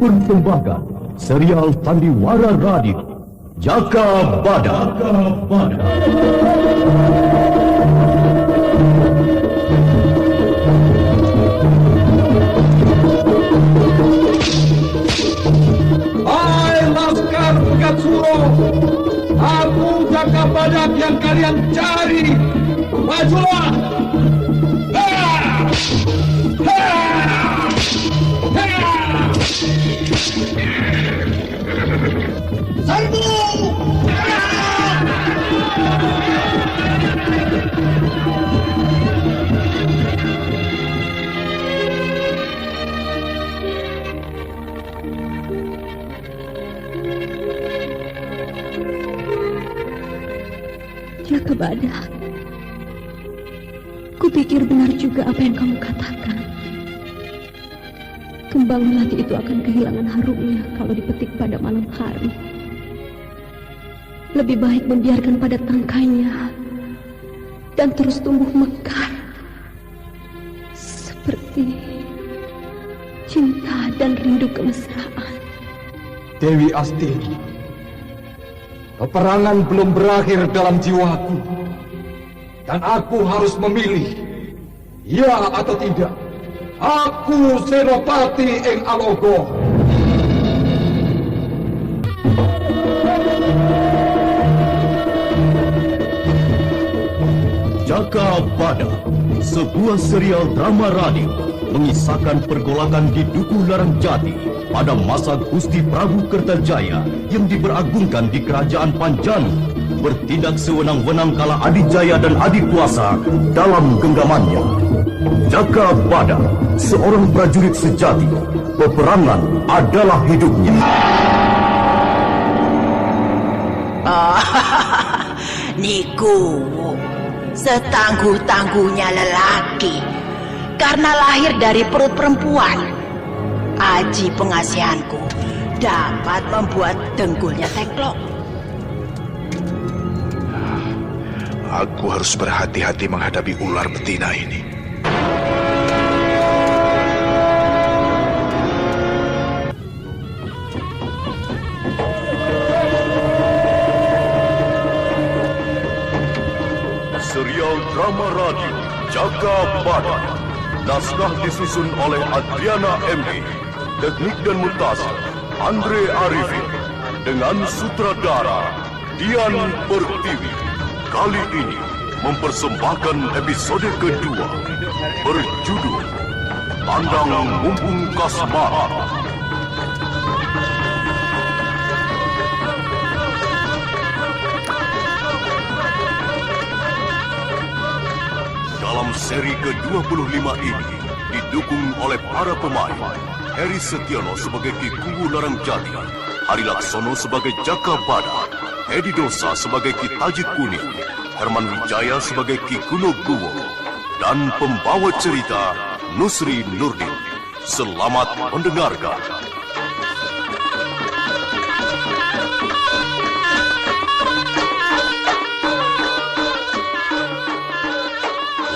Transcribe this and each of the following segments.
Turun Tembaga, serial Sandiwara Radio, Jaka Badak. Hai Laskar Pegat Suro, aku Jaka Badak yang kalian cari. Majulah! Serbu! Jaka Badak, kupikir benar juga apa yang kamu katakan. Kembang melati itu akan kehilangan harumnya kalau dipetik pada malam hari. Lebih baik membiarkan pada tangkainya dan terus tumbuh mekar seperti cinta dan rindu kemesraan. Dewi Astini, peperangan belum berakhir dalam jiwaku, dan aku harus memilih, ya atau tidak. Aku Senopati ing Alogo. Jaka Badak, sebuah serial drama radio mengisahkan pergolakan di Dukuh Larang Jati pada masa Gusti Prabu Kertajaya yang diberagungkan di Kerajaan Panjanu, bertindak sewenang-wenang kala Adijaya dan Adikuasa dalam genggamannya. Jaka Badak, seorang prajurit sejati, peperangan adalah hidupnya. Niku, setangguh-tangguhnya lelaki, karena lahir dari perut perempuan. Aji pengasihanku dapat membuat dengkulnya teklok. Aku harus berhati-hati menghadapi ular betina ini. Serial drama radio Jaka Badak. Naskah disusun oleh Adriana M.E. Teknik dan montase Andre Arifin. Dengan sutradara Dian Pertiwi. Kali ini mempersembahkan episode kedua berjudul Tandang Mumpung Kasmara. Dalam seri ke-25 ini didukung oleh para pemain Heri Setiono sebagai Ki Kuwu Larang Jati, Hari Laksono sebagai Jaka Badak, Edi Dosa sebagai Ki Tajik Kuning, Herman Wijaya sebagai Ki Kuno Guwo, dan pembawa cerita Nusri Nurdin. Selamat mendengarkan.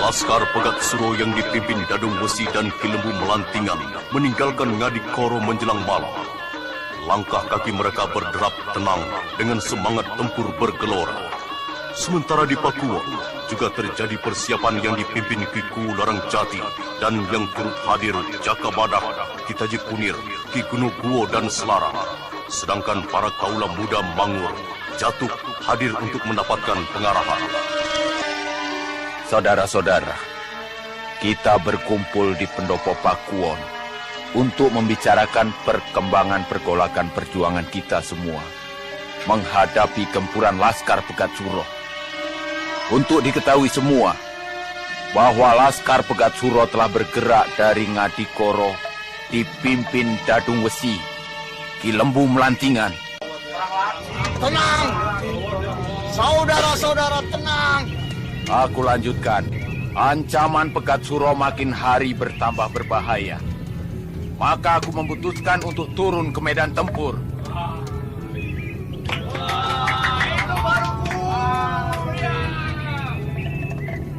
Laskar Pegat Suro yang dipimpin Dadung Wesi dan Ki Lembu Melantingan meninggalkan Ngadikoro menjelang malam. Langkah kaki mereka berderap tenang dengan semangat tempur bergelora. Sementara di Pakuwon juga terjadi persiapan yang dipimpin Ki Kuwu Larang Jati dan yang turut hadir Jaka Badak, Ki Tajik Kunir, Ki Kuno Guwo dan Selarang. Sedangkan para kaula muda Mangur, Jatuk hadir untuk mendapatkan pengarahan. Saudara-saudara, kita berkumpul di pendopo Pakuwon untuk membicarakan perkembangan pergolakan perjuangan kita semua menghadapi gempuran Laskar Pegat Suro. Untuk diketahui semua bahwa Laskar Pegat Suro telah bergerak dari Ngadikoro dipimpin Dadung Wesi, Ki Lembu Melantingan. Tenang, saudara-saudara, tenang. Aku lanjutkan. Ancaman Pegat Suro makin hari bertambah berbahaya. Maka aku memutuskan untuk turun ke medan tempur.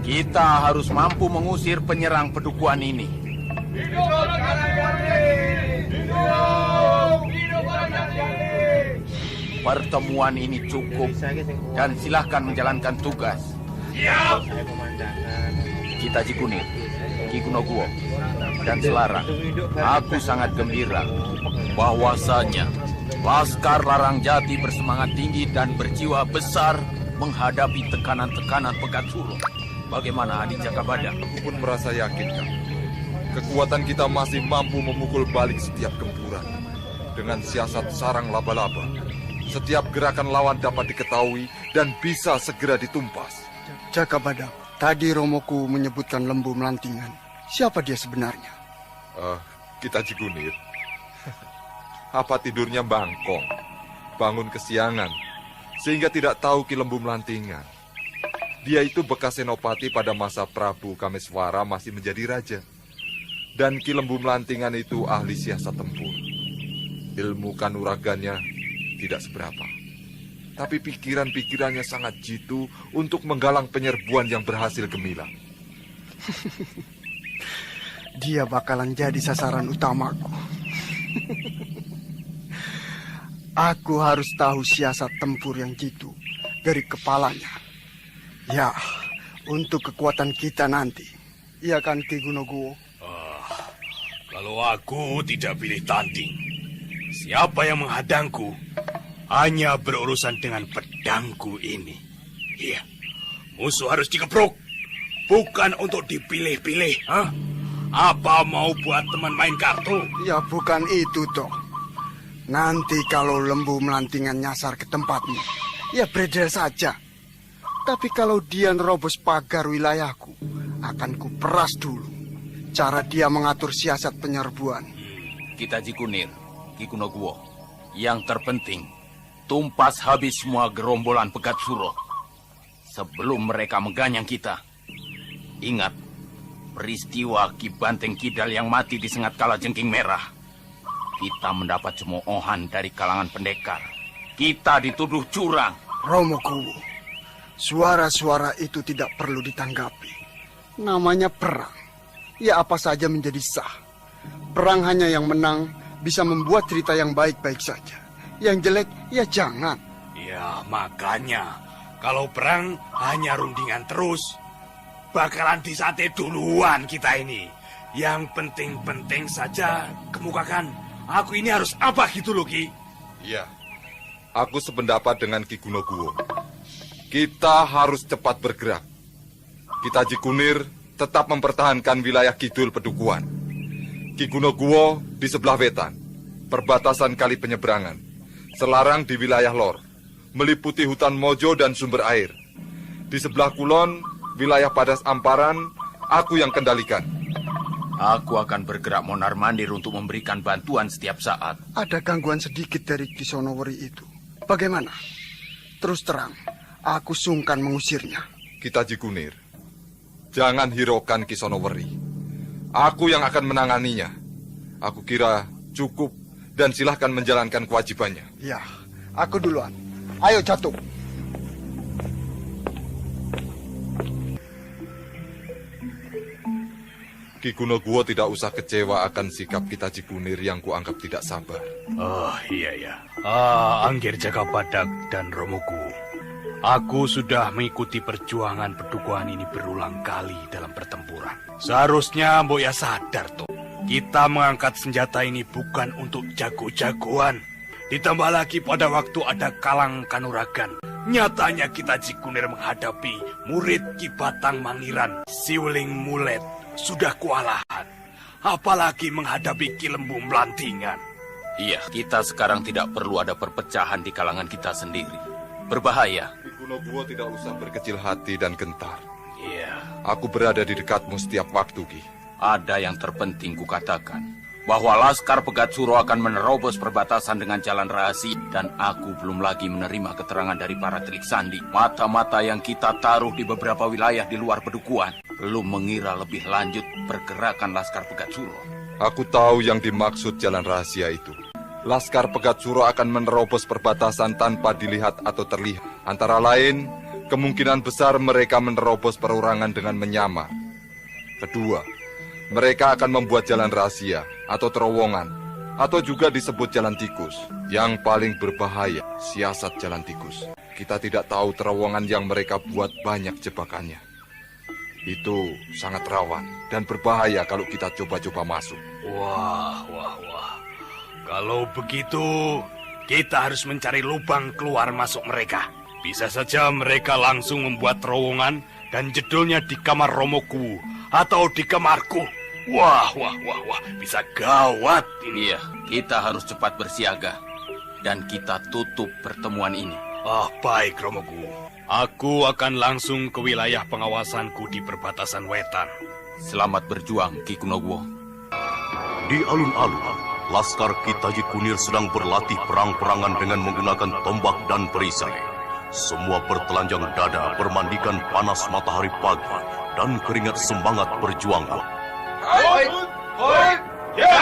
Kita harus mampu mengusir penyerang pedukuhan ini. Hidup negara Gardi! Hidup! Pertemuan ini cukup dan silahkan menjalankan tugas. Kita Cikunir, Ki Gunogwo, dan Selarang, aku sangat gembira bahwasanya Laskar Larangjati bersemangat tinggi dan berjiwa besar menghadapi tekanan-tekanan Pegat Suro. Bagaimana Adi Jakabada? Aku pun merasa yakin, Kang. Kekuatan kita masih mampu memukul balik setiap gempuran. Dengan siasat sarang laba-laba, setiap gerakan lawan dapat diketahui dan bisa segera ditumpas. Jakabada, tadi Romoku menyebutkan Lembu Melantingan. Siapa dia sebenarnya? Kita Cikunir. Apa tidurnya bangkong, bangun kesiangan, sehingga tidak tahu Ki Lembu Melantingan. Dia itu bekas senopati pada masa Prabu Kameswara masih menjadi raja. Dan Ki Lembu Melantingan itu ahli siasat tempur. Ilmu kanuragannya tidak seberapa. Tapi pikiran-pikirannya sangat jitu untuk menggalang penyerbuan yang berhasil gemilang. Dia bakalan jadi sasaran utamaku. Aku harus tahu siasat tempur yang jitu dari kepalanya. Ya, untuk kekuatan kita nanti. Iya kan, Ki Gunogwo? Kalau aku tidak pilih tanding, siapa yang menghadangku hanya berurusan dengan pedangku ini. Iya, musuh harus dikepruk, bukan untuk dipilih-pilih. Apa mau buat teman main kartu? Ya bukan itu toh. Nanti kalau Lembu Melantingan nyasar ke tempatmu, ya beredar saja. Tapi kalau dia nerobos pagar wilayahku, akan kuperas dulu cara dia mengatur siasat penyerbuan. Kita Cikunir, Ki Gunogwo, yang terpenting tumpas habis semua gerombolan Pegat Suro sebelum mereka mengganyang kita. Ingat peristiwa Ki Banteng Kidal yang mati di Sengat Kalajengking Merah. Kita mendapat cemoohan dari kalangan pendekar. Kita dituduh curang. Romoku, suara-suara itu tidak perlu ditanggapi. Namanya perang. Ya apa saja menjadi sah. Perang hanya yang menang bisa membuat cerita yang baik-baik saja. Yang jelek, ya jangan. Ya makanya, kalau perang hanya rundingan terus, bakalan disate duluan kita ini. Yang penting-penting saja kemukakan. Aku ini harus apa gitu loh, Ki? Iya, aku sependapat dengan Ki Gunogwo. Kita harus cepat bergerak. Kita Cikunir tetap mempertahankan wilayah kidul Pedukuhan. Ki Gunogwo di sebelah wetan, perbatasan kali penyeberangan. Selarang di wilayah lor, meliputi hutan Mojo dan sumber air. Di sebelah kulon, wilayah Padas Amparan, aku yang kendalikan. Aku akan bergerak mondar-mandir untuk memberikan bantuan setiap saat. Ada gangguan sedikit dari Kisonowori itu. Bagaimana? Terus terang, aku sungkan mengusirnya. Kita Cikunir, jangan hiraukan Kisonowori. Aku yang akan menanganinya. Aku kira cukup dan silahkan menjalankan kewajibannya. Ya, aku duluan. Ayo jatuh. Ki Gunogwo tidak usah kecewa akan sikap kita Cikunir yang kuanggap tidak sabar. Oh iya. Anggir Jakabadak dan Romoku. Aku sudah mengikuti perjuangan Pedukuhan ini berulang kali dalam pertempuran. Seharusnya Mbok ya sadar toh. Kita mengangkat senjata ini bukan untuk jago-jagoan. Ditambah lagi pada waktu ada Kalang Kanuragan. Nyatanya kita Cikunir menghadapi murid Ki Batang Mangiran, Siwling Mulet. Sudah kewalahan, apalagi menghadapi Ki Lembu Melantingan. Iya, kita sekarang tidak perlu ada perpecahan di kalangan kita sendiri. Berbahaya. Ki Gunogwo tidak usah berkecil hati dan gentar. Iya. Aku berada di dekatmu setiap waktu, Ki. Ada yang terpenting kukatakan, bahwa Laskar Pegat Suro akan menerobos perbatasan dengan jalan rahasia, dan aku belum lagi menerima keterangan dari para telik sandi. Mata-mata yang kita taruh di beberapa wilayah di luar Pedukuhan belum mengira lebih lanjut pergerakan Laskar Pegat Suro. Aku tahu yang dimaksud jalan rahasia itu. Laskar Pegat Suro akan menerobos perbatasan tanpa dilihat atau terlihat. Antara lain, kemungkinan besar mereka menerobos perorangan dengan menyamar. Kedua, mereka akan membuat jalan rahasia atau terowongan atau juga disebut jalan tikus. Yang paling berbahaya, siasat jalan tikus. Kita tidak tahu terowongan yang mereka buat banyak jebakannya. Itu sangat rawan dan berbahaya kalau kita coba-coba masuk. Wah. Kalau begitu, kita harus mencari lubang keluar masuk mereka. Bisa saja mereka langsung membuat terowongan dan jedulnya di kamar Romoku atau di kamarku. Wah, bisa gawat ini. Iya, kita harus cepat bersiaga dan kita tutup pertemuan ini. Baik Romoku. Aku akan langsung ke wilayah pengawasanku di perbatasan wetan. Selamat berjuang, Ki Kunogwo. Di alun-alun, Laskar Ki Taji Kunir sedang berlatih perang-perangan dengan menggunakan tombak dan perisai. Semua bertelanjang dada bermandikan panas matahari pagi dan keringat semangat perjuangan. Hoi! Hoi! Ya!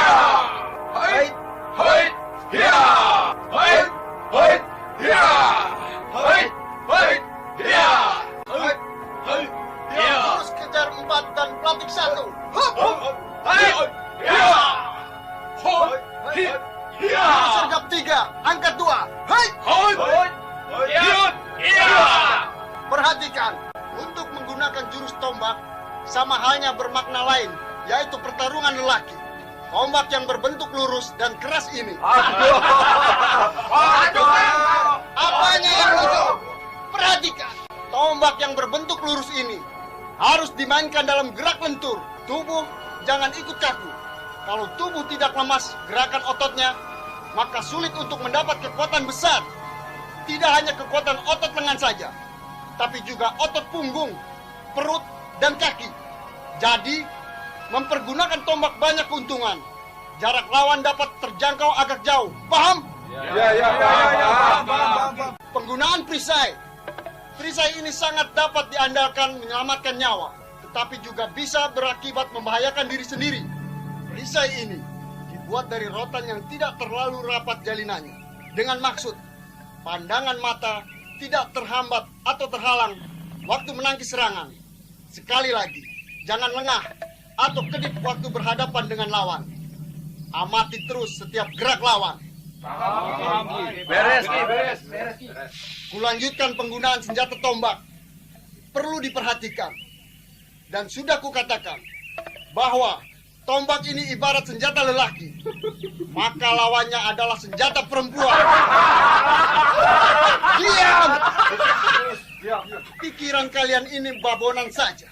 Hoi! Hoi! Ya! Hoi! Hoi! Ya! Hoi! Hoi! Ya! Hoi! Hoi! Ya! Terus kejar 4 dan pelantik 1. Hop! Hoi! Ya! Hoi! Ya! Sergap 3, angkat 2. Hoi! Hoi! Ya! Perhatikan, untuk menggunakan jurus tombak sama halnya bermakna lain, yaitu pertarungan lelaki. Tombak yang berbentuk lurus dan keras ini. Apanya yang lucu? Perhatikan, tombak yang berbentuk lurus ini harus dimainkan dalam gerak lentur. Tubuh jangan ikut kaku. Kalau tubuh tidak lemas gerakan ototnya, maka sulit untuk mendapat kekuatan besar. Tidak hanya kekuatan otot lengan saja, tapi juga otot punggung, perut, dan kaki. Jadi, mempergunakan tombak banyak keuntungan. Jarak lawan dapat terjangkau agak jauh. Paham? Ya, paham. Penggunaan perisai. Perisai ini sangat dapat diandalkan menyelamatkan nyawa, tetapi juga bisa berakibat membahayakan diri sendiri. Perisai ini dibuat dari rotan yang tidak terlalu rapat jalinannya, dengan maksud pandangan mata tidak terhambat atau terhalang waktu menangkis serangan. Sekali lagi, jangan lengah atau kedip waktu berhadapan dengan lawan. Amati terus setiap gerak lawan. Beres. Kulanjutkan penggunaan senjata tombak. Perlu diperhatikan. Dan sudah kukatakan bahwa tombak ini ibarat senjata lelaki, maka lawannya adalah senjata perempuan. Diam! Pikiran kalian ini babonan saja.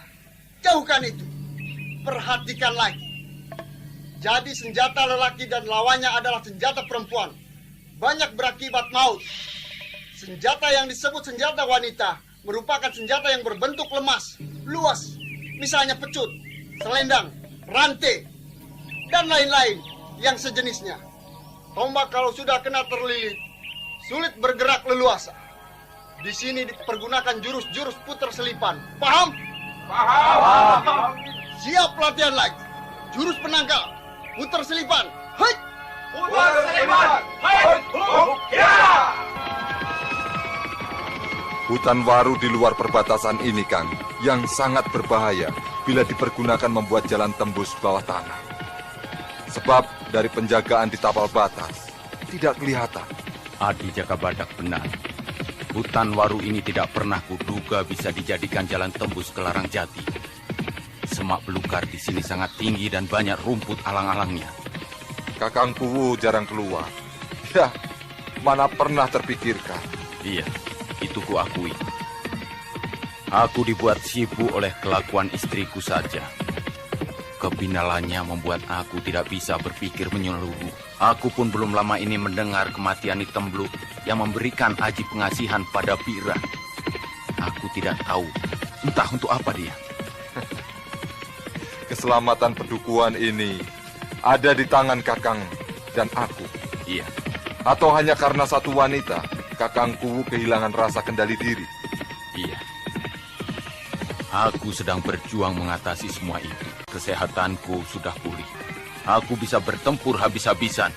Jauhkan itu. Perhatikan lagi. Jadi senjata lelaki dan lawannya adalah senjata perempuan. Banyak berakibat maut. Senjata yang disebut senjata wanita merupakan senjata yang berbentuk lemas, luas. Misalnya pecut, selendang, rantai, dan lain-lain yang sejenisnya. Tombak kalau sudah kena terlilit, sulit bergerak leluasa. Di sini dipergunakan jurus-jurus putar selipan. Paham? Paham. Siap latihan lagi. Jurus penangkal, putar selipan. Hai! Putar selipan. Hai! Ya! Hutan waru di luar perbatasan ini, Kang, yang sangat berbahaya bila dipergunakan membuat jalan tembus bawah tanah. Sebab dari penjagaan di tapal batas tidak kelihatan. Adi Jaka Badak benar. Hutan waru ini tidak pernah kuduga bisa dijadikan jalan tembus ke Larang Jati. Semak belukar di sini sangat tinggi dan banyak rumput alang-alangnya. Kakang Kuwu jarang keluar. Ya, mana pernah terpikirkan. Iya, itu kuakui. Aku dibuat sibuk oleh kelakuan istriku saja. Kebinalannya membuat aku tidak bisa berpikir menyeluruh. Aku pun belum lama ini mendengar kematian Tembluk yang memberikan aji pengasihan pada Pira. Aku tidak tahu, entah untuk apa dia. Keselamatan pedukuhan ini ada di tangan Kakang dan aku. Iya. Atau hanya karena satu wanita, Kakang Kuwu kehilangan rasa kendali diri. Iya. Aku sedang berjuang mengatasi semua itu. Kesehatanku sudah pulih. Aku bisa bertempur habis-habisan.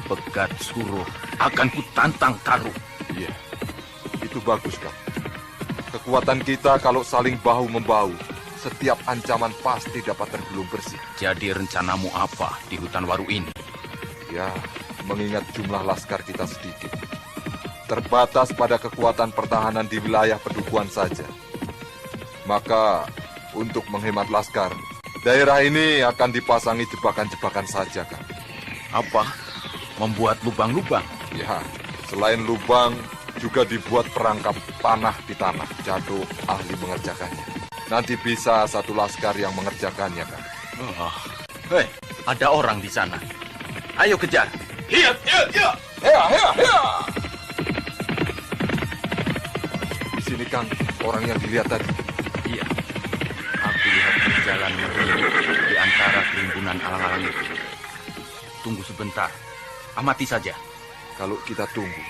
Pegat Suruh akan kutantang taruh. Iya, itu bagus, Kang. Kekuatan kita kalau saling bahu-membahu, setiap ancaman pasti dapat tergulung bersih. Jadi rencanamu apa di hutan waru ini? Ya, mengingat jumlah laskar kita sedikit, terbatas pada kekuatan pertahanan di wilayah Pedukuhan saja. Maka, untuk menghemat laskar, daerah ini akan dipasangi jebakan-jebakan saja, Kang. Apa? Membuat lubang-lubang? Ya, selain lubang, juga dibuat perangkap panah di tanah. Jatuh ahli mengerjakannya. Nanti bisa satu laskar yang mengerjakannya, Kang. Oh. Hei, ada orang di sana. Ayo kejar. Hiya, hiya, hiya. Hiya, hiya, hiya. Di sini, Kang, orang yang dilihat tadi. Iya. Aku lihat berjalan merinding di antara kerimbunan alang-alang itu. Tunggu sebentar. Amati saja. Kalau kita tunggu,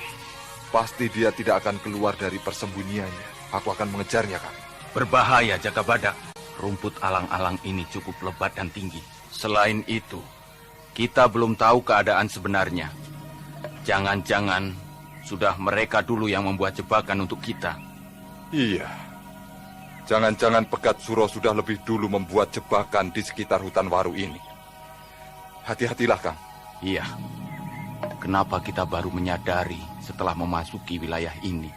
pasti dia tidak akan keluar dari persembunyiannya. Aku akan mengejarnya, Kang. Berbahaya, Jaka Badak. Rumput alang-alang ini cukup lebat dan tinggi. Selain itu, kita belum tahu keadaan sebenarnya. Jangan-jangan sudah mereka dulu yang membuat jebakan untuk kita. Iya. Jangan-jangan Pegat Suro sudah lebih dulu membuat jebakan di sekitar hutan waru ini. Hati-hatilah, Kang. Iya. Kenapa kita baru menyadari setelah memasuki wilayah ini?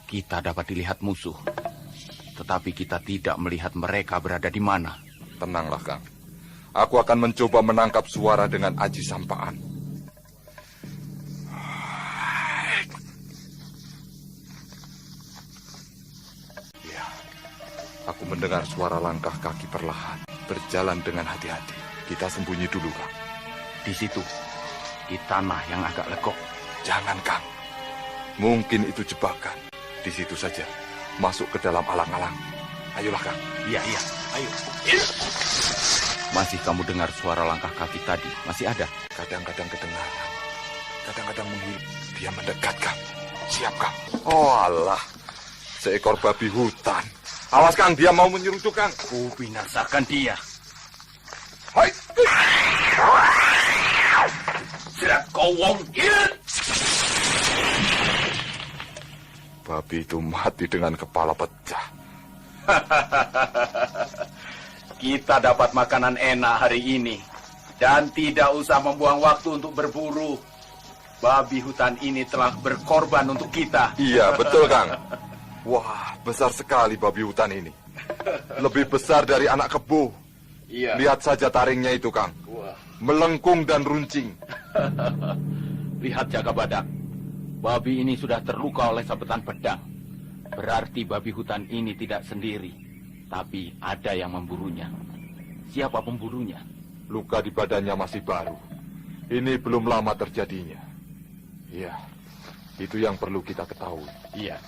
Kita dapat dilihat musuh, tetapi kita tidak melihat mereka berada di mana. Tenanglah, Kang. Aku akan mencoba menangkap suara dengan aji sampaan. Ya, aku mendengar suara langkah kaki perlahan, berjalan dengan hati-hati. Kita sembunyi dulu, Kang. Di situ, di tanah yang agak legok. Jangan, Kang. Mungkin itu jebakan. Di situ saja, masuk ke dalam alang-alang. Ayolah, Kang. Iya, iya. Ayo. Masih kamu dengar suara langkah kaki tadi? Masih ada? Kadang-kadang kedengaran. Kadang-kadang menghilang. Dia mendekat, Kang. Siap, Kang. Oh, alah. Seekor babi hutan. Awas, Kang. Dia mau menyeruduk, Kang. Ku binasakan dia. Hai. Serat kowong. Babi itu mati dengan kepala pecah. Kita dapat makanan enak hari ini. Dan tidak usah membuang waktu untuk berburu. Babi hutan ini telah berkorban untuk kita. Iya, betul, Kang. Wah, besar sekali babi hutan ini. Lebih besar dari anak kebo. Iya. Lihat saja taringnya itu, Kang. Wah. Melengkung dan runcing. Lihat, Jaka Badak. Babi ini sudah terluka oleh sabetan pedang. Berarti babi hutan ini tidak sendiri. Tapi ada yang memburunya. Siapa pemburunya? Luka di badannya masih baru. Ini belum lama terjadinya. Iya, itu yang perlu kita ketahui. Iya.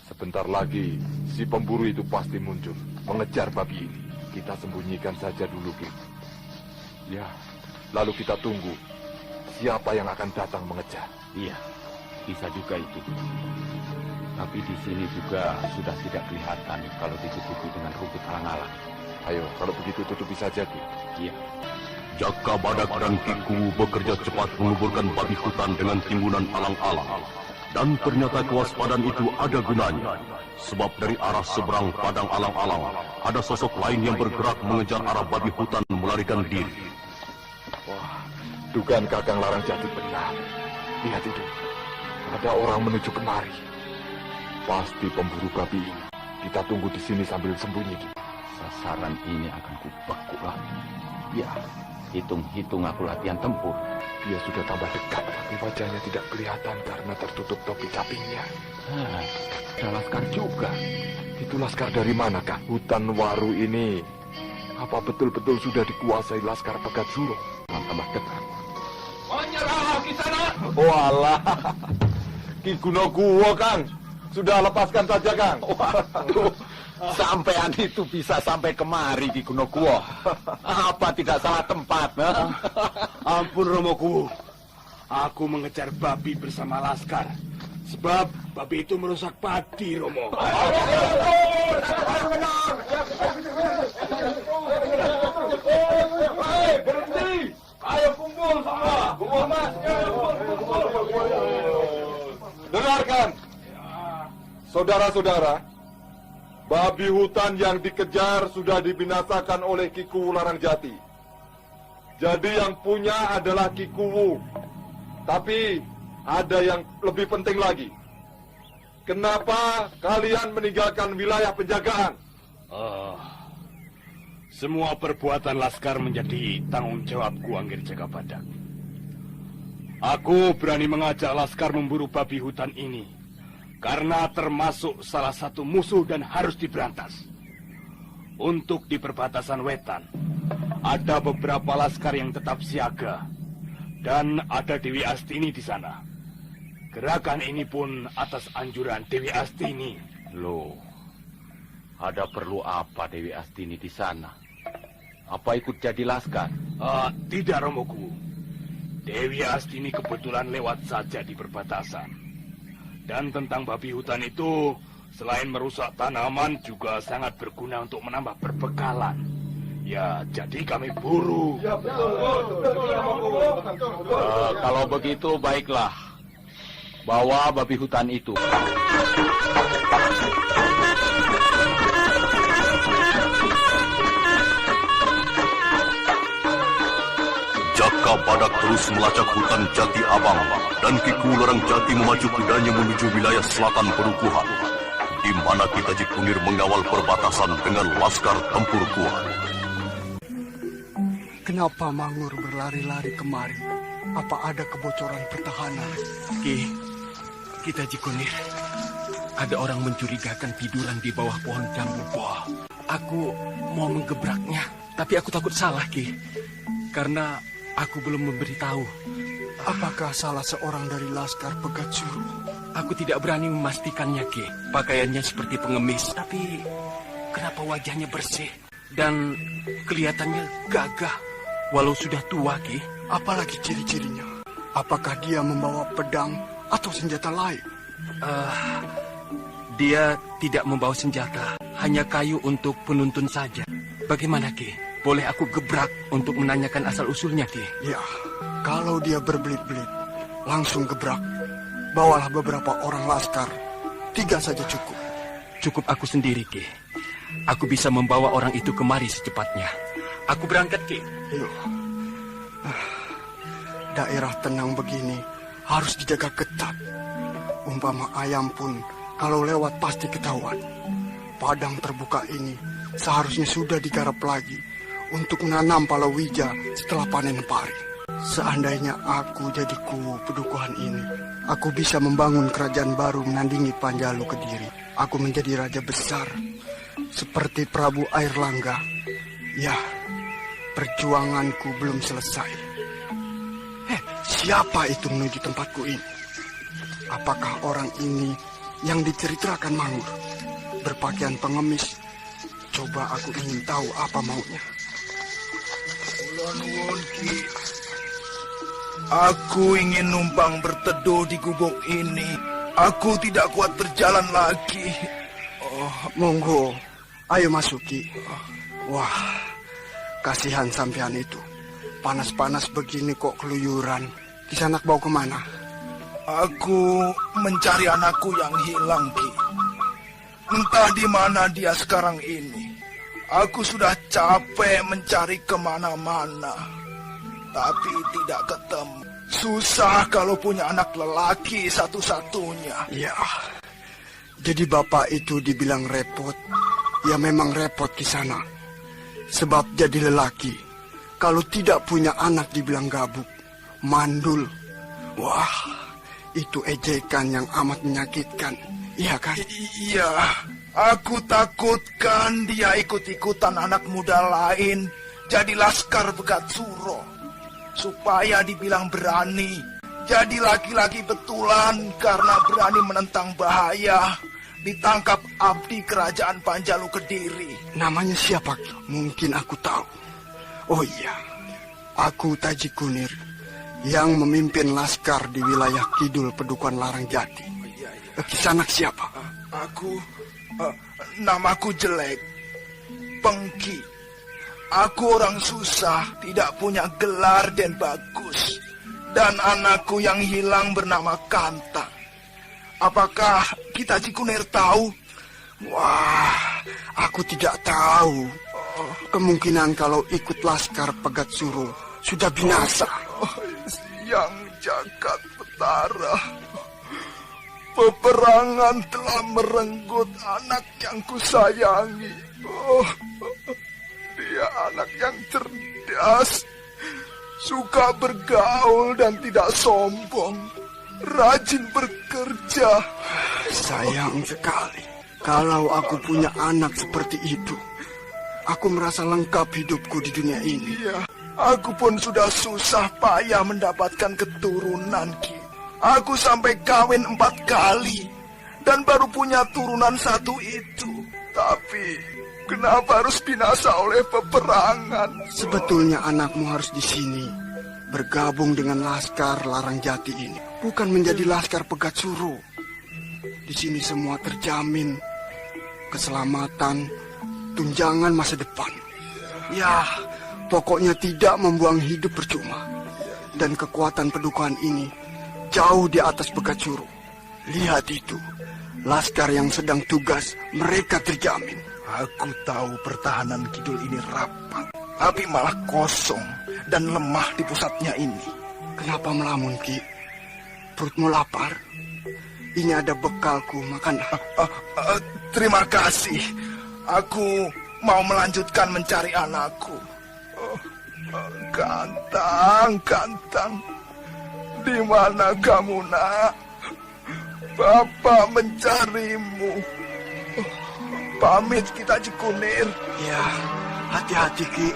Sebentar lagi, si pemburu itu pasti muncul, mengejar babi ini. Kita sembunyikan saja dulu, Ki. Ya, lalu kita tunggu siapa yang akan datang mengejar. Iya, bisa juga itu. Tapi di sini juga sudah tidak kelihatan kalau ditutupi dengan rumput alang-alang. Ayo, kalau begitu tutupi saja, Ki. Iya. Jaka Badak dan Kiku bekerja cepat menguburkan babi hutan dengan timbunan alang-alang. Dan ternyata kewaspadaan itu ada gunanya. Sebab dari arah seberang padang alang-alang, ada sosok lain yang bergerak mengejar arah babi hutan melarikan diri. Wah, dugaan Kakang Larang Jati benar. Lihat itu, ada orang menuju kemari. Pasti pemburu babi ini. Kita tunggu di sini sambil sembunyi. Sasaran ini akan kubekuk lagi. Ya, hitung-hitung aku latihan tempur. Dia sudah tambah dekat, tapi wajahnya tidak kelihatan karena tertutup topi capingnya. Ada laskar juga. Itu laskar dari mana, Kang? Hutan waru ini, apa betul-betul sudah dikuasai laskar Pegat Suro? Tambah dekat. Menyerah di sana. Walah, Ki Gunoguwo, Kang. Sudah lepaskan saja, Kang. Waduh, sampean itu bisa sampai kemari di Gunoguwo. Apa tidak salah tempat? Ampun Romoku. Aku mengejar babi bersama laskar. Sebab babi itu merusak padi, Romo. Hei, berhenti! Ayo kumpul semua. Kumpul, Mas. Dengarkan. Saudara-saudara, babi hutan yang dikejar sudah dibinasakan oleh Kiku Larang Jati. Jadi yang punya adalah Ki Kuwu. Tapi ada yang lebih penting lagi. Kenapa kalian meninggalkan wilayah penjagaan? Semua perbuatan Laskar menjadi tanggung jawabku, Anggir Jagabadak. Aku berani mengajak Laskar memburu babi hutan ini karena termasuk salah satu musuh dan harus diberantas. Untuk di perbatasan wetan, ada beberapa Laskar yang tetap siaga, dan ada Dewi Astini di sana. Gerakan ini pun atas anjuran Dewi Astini. Loh, ada perlu apa Dewi Astini di sana? Apa ikut jadi Laskar? Tidak, Romoku. Dewi Astini kebetulan lewat saja di perbatasan. Dan tentang babi hutan itu, selain merusak tanaman, juga sangat berguna untuk menambah perbekalan. Ya, jadi kami buru. Ya, betul. Kalau begitu, baiklah. Bawa babi hutan itu. Jagabadak terus melacak hutan Jati Abang dan Ki Kuwu Larang Jati memacu kudanya menuju wilayah selatan Perukuhan, di mana Ki Taji Kunir mengawal perbatasan dengan Laskar Tempur Kuat. Kenapa Mangur berlari-lari kemari? Apa ada kebocoran pertahanan? Ki Taji Kunir, ada orang mencurigakan tiduran di bawah pohon jambu boh. Aku mau menggebraknya, tapi aku takut salah, Ki. Karena aku belum memberitahu. Apakah salah seorang dari Laskar Pegat Suro? Aku tidak berani memastikannya, Ki. Pakaiannya seperti pengemis, tapi kenapa wajahnya bersih dan kelihatannya gagah walau sudah tua, Ki? Apalagi ciri-cirinya? Apakah dia membawa pedang atau senjata lain? Dia tidak membawa senjata, hanya kayu untuk penuntun saja. Bagaimana, Ki? Boleh aku gebrak untuk menanyakan asal-usulnya, Ki? Ya, kalau dia berbelit-belit, langsung gebrak. Bawalah beberapa orang Laskar. 3 saja cukup. Cukup aku sendiri, Ki. Aku bisa membawa orang itu kemari secepatnya. Aku berangkat, Ki. Yuk. Daerah tenang begini harus dijaga ketat. Umpama ayam pun kalau lewat pasti ketahuan. Padang terbuka ini seharusnya sudah digarap lagi untuk menanam palawija setelah panen pari. Seandainya aku jadi Kuwu Pedukuhan ini, aku bisa membangun kerajaan baru menandingi Panjalu Kediri. Aku menjadi raja besar seperti Prabu Airlangga. Ya, perjuanganku belum selesai. Siapa itu menuju tempatku ini? Apakah orang ini yang diceritakan Mangur? Berpakaian pengemis. Coba aku ingin tahu apa maunya. Nuwun, Ki. Aku ingin numpang berteduh di gubuk ini. Aku tidak kuat berjalan lagi. Monggo, ayo masuk, Ki. Wah, kasihan sampean itu. Panas-panas begini kok keluyuran. Kisanak bawa kemana? Aku mencari anakku yang hilang, Ki. Entah di mana dia sekarang ini. Aku sudah capek mencari kemana-mana, tapi tidak ketemu. Susah kalau punya anak lelaki satu-satunya. Ya, jadi bapak itu dibilang repot. Ya memang repot Kisana. Sebab jadi lelaki, kalau tidak punya anak dibilang gabuk, mandul. Wah, itu ejekan yang amat menyakitkan. Iya kan? Iya, aku takutkan dia ikut-ikutan anak muda lain jadi Laskar Pegat Suro. Supaya dibilang berani, jadi laki-laki betulan karena berani menentang bahaya. Ditangkap abdi kerajaan Panjalu Kediri. Namanya siapa? Mungkin aku tahu. Oh iya, aku Taji Kunir yang memimpin Laskar di wilayah Kidul Pedukuhan Larang Jati. Kisanak siapa? Namaku jelek, Pengki. Aku orang susah, tidak punya gelar dan bagus. Dan anakku yang hilang bernama Kanta. Apakah kita Cikunir tahu? Wah, aku tidak tahu. Kemungkinan kalau ikut Laskar Pegat Suro sudah binasa. Yang jagat petara, peperangan telah merenggut anak yang kusayangi. Dia anak yang cerdas, suka bergaul dan tidak sombong, rajin bekerja. Sayang sekali. Kalau aku punya anak seperti itu, aku merasa lengkap hidupku di dunia ini. Iya, aku pun sudah susah payah mendapatkan keturunan, Ki. Aku sampai kawin 4 kali dan baru punya turunan 1 itu. Tapi kenapa harus binasa oleh peperangan? Sebetulnya anakmu harus di sini, bergabung dengan Laskar Larangjati ini, bukan menjadi Laskar Pegat Suro. Di sini semua terjamin, keselamatan, tunjangan masa depan. Ya, pokoknya tidak membuang hidup percuma. Dan kekuatan pedukuhan ini jauh di atas Pegat Suro. Lihat itu, Laskar yang sedang tugas, mereka terjamin. Aku tahu pertahanan kidul ini rapat, tapi malah kosong dan lemah di pusatnya ini. Kenapa melamun, Ki? Perutmu lapar? Ini ada bekalku, makanlah. Terima kasih. Aku mau melanjutkan mencari anakku. Gantang. Di mana kamu, Nak? Bapak mencarimu. Pamit kita, Cikunir. Ya, hati-hati, Ki.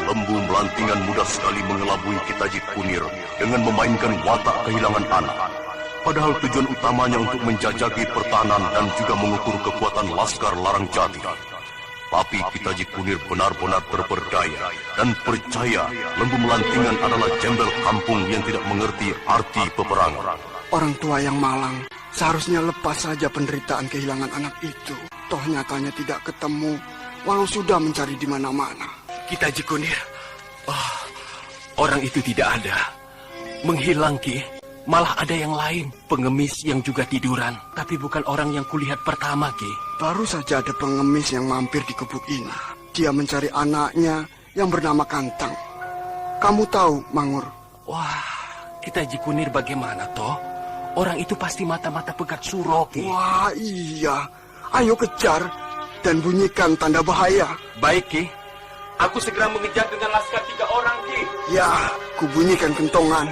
Lembu Melantingan mudah sekali mengelabui Kitaji Kunir dengan memainkan watak kehilangan anak. Padahal tujuan utamanya untuk menjajaki pertahanan dan juga mengukur kekuatan Laskar Larangjati. Tapi Kitaji Kunir benar-benar terperdaya dan percaya Lembu Melantingan adalah gembel kampung yang tidak mengerti arti peperangan. Orang tua yang malang seharusnya lepas saja penderitaan kehilangan anak itu. Toh nyatanya tidak ketemu, walau sudah mencari di mana-mana. Kitaji Kunir, orang itu tidak ada. Menghilang, Ki. Malah ada yang lain, pengemis yang juga tiduran. Tapi bukan orang yang kulihat pertama, Ki. Baru saja ada pengemis yang mampir di gubuk ini. Dia mencari anaknya yang bernama Kantang. Kamu tahu, Mangur? Wah, Kitaji Kunir bagaimana, toh? Orang itu pasti mata-mata Pegat Suro, Ki. Wah, iya. Ayo kejar dan bunyikan tanda bahaya. Baik, Ki. Aku segera mengejar dengan Laskar 3 orang, Ki. Ya, kubunyikan kentongan.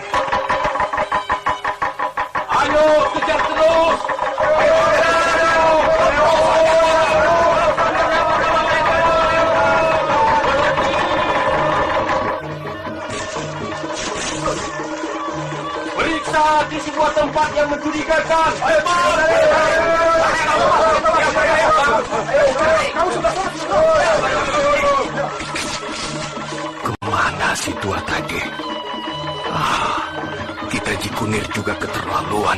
Ayo, kejar terus! Periksa di sebuah tempat yang mencurigakan. Ayo, kemana si tua tadi? Kitaji Kunir juga keterlaluan.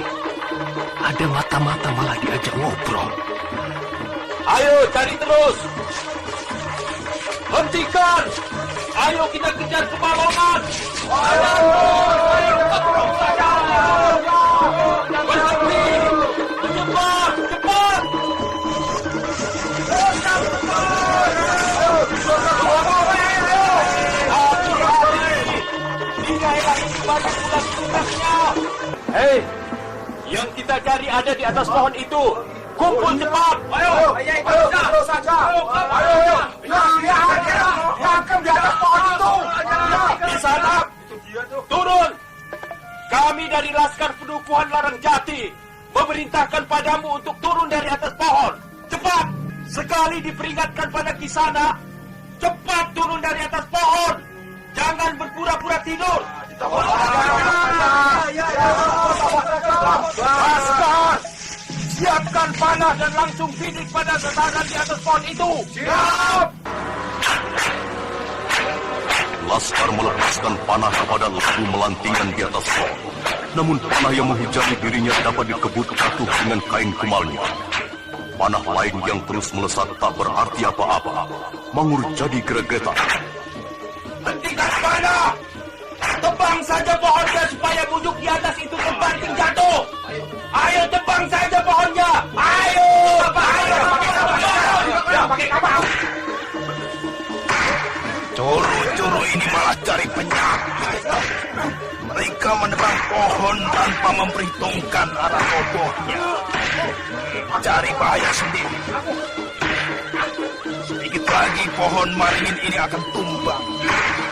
Ada mata-mata malah diajak ngobrol. Ayo cari terus. Hentikan. Ayo kita kejar ke balongan. Ayo kita turun saja. Berhenti. Cepat, cepat. Hei, yang kita cari ada di atas pohon itu. Kumpul cepat. Ayo, terus saja. Ayo. Tangkap di atas pohon itu. Di sana. Turun. Kami dari Laskar Pedukuhan Larangjati memerintahkan padamu untuk turun dari atas pohon. Cepat. Sekali diperingatkan pada Kisana, cepat turun dari atas pohon. Jangan berpura-pura tidur. Laskar, siapkan panah dan langsung bidik pada sasaran di atas pohon itu. Siap. Laskar melepaskan panah kepada Lembu Melantingan di atas pohon. Namun panah yang menghujani dirinya dapat dikebut jatuh dengan kain kemalnya. Panah lain yang terus melesat tak berarti apa-apa. Mangur jadi gregetan. Hentikan panah! Tebang saja pohonnya supaya bujuk di atas itu terbanting jatuh. Ayo tebang saja pohonnya. Ayo, pakai kapal. Curu-curu ini malah cari penyakit. pohon tanpa memperhitungkan arah robohnya. Cari bahaya sendiri. Sedikit lagi pohon maringin ini akan tumbang.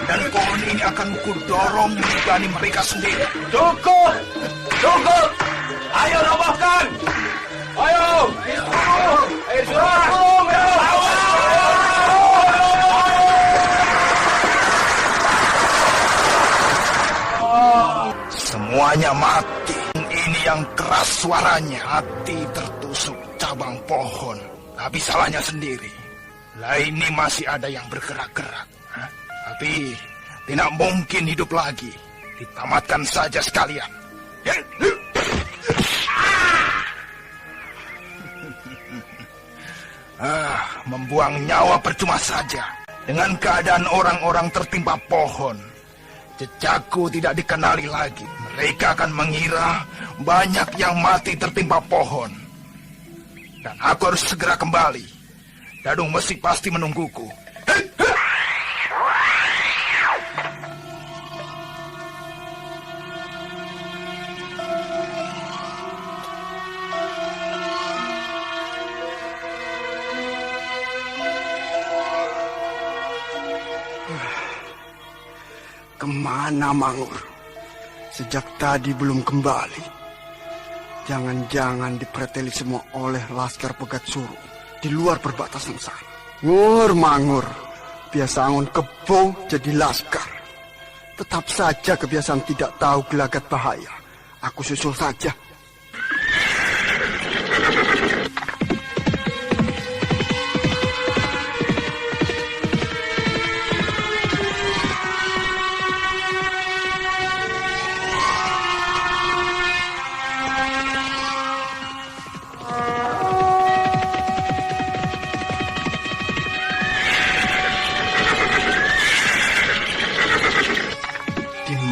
Dan pohon ini akan kudorong menibani mereka sendiri. Cukup! Cukup! Ayo robohkan! Ayo! Ayo surat! Semuanya mati. Ini yang keras suaranya. Hati tertusuk cabang pohon. Tapi salahnya sendiri. Lah ini masih ada yang bergerak-gerak. Tapi tidak mungkin hidup lagi. Ditamatkan saja sekalian. Membuang nyawa percuma saja. Dengan keadaan orang-orang tertimpa pohon. Jejakku tidak dikenali lagi. Mereka akan mengira banyak yang mati tertimpa pohon. Dan aku harus segera kembali. Dadung Besi pasti menungguku. Kemana Mangur? Sejak tadi belum kembali. Jangan-jangan dipreteli semua oleh Laskar Pegat Suruh di luar perbatasan sana. Ngur Mangur, biasa angon kebo jadi laskar. Tetap saja kebiasaan tidak tahu gelagat bahaya. Aku susul saja.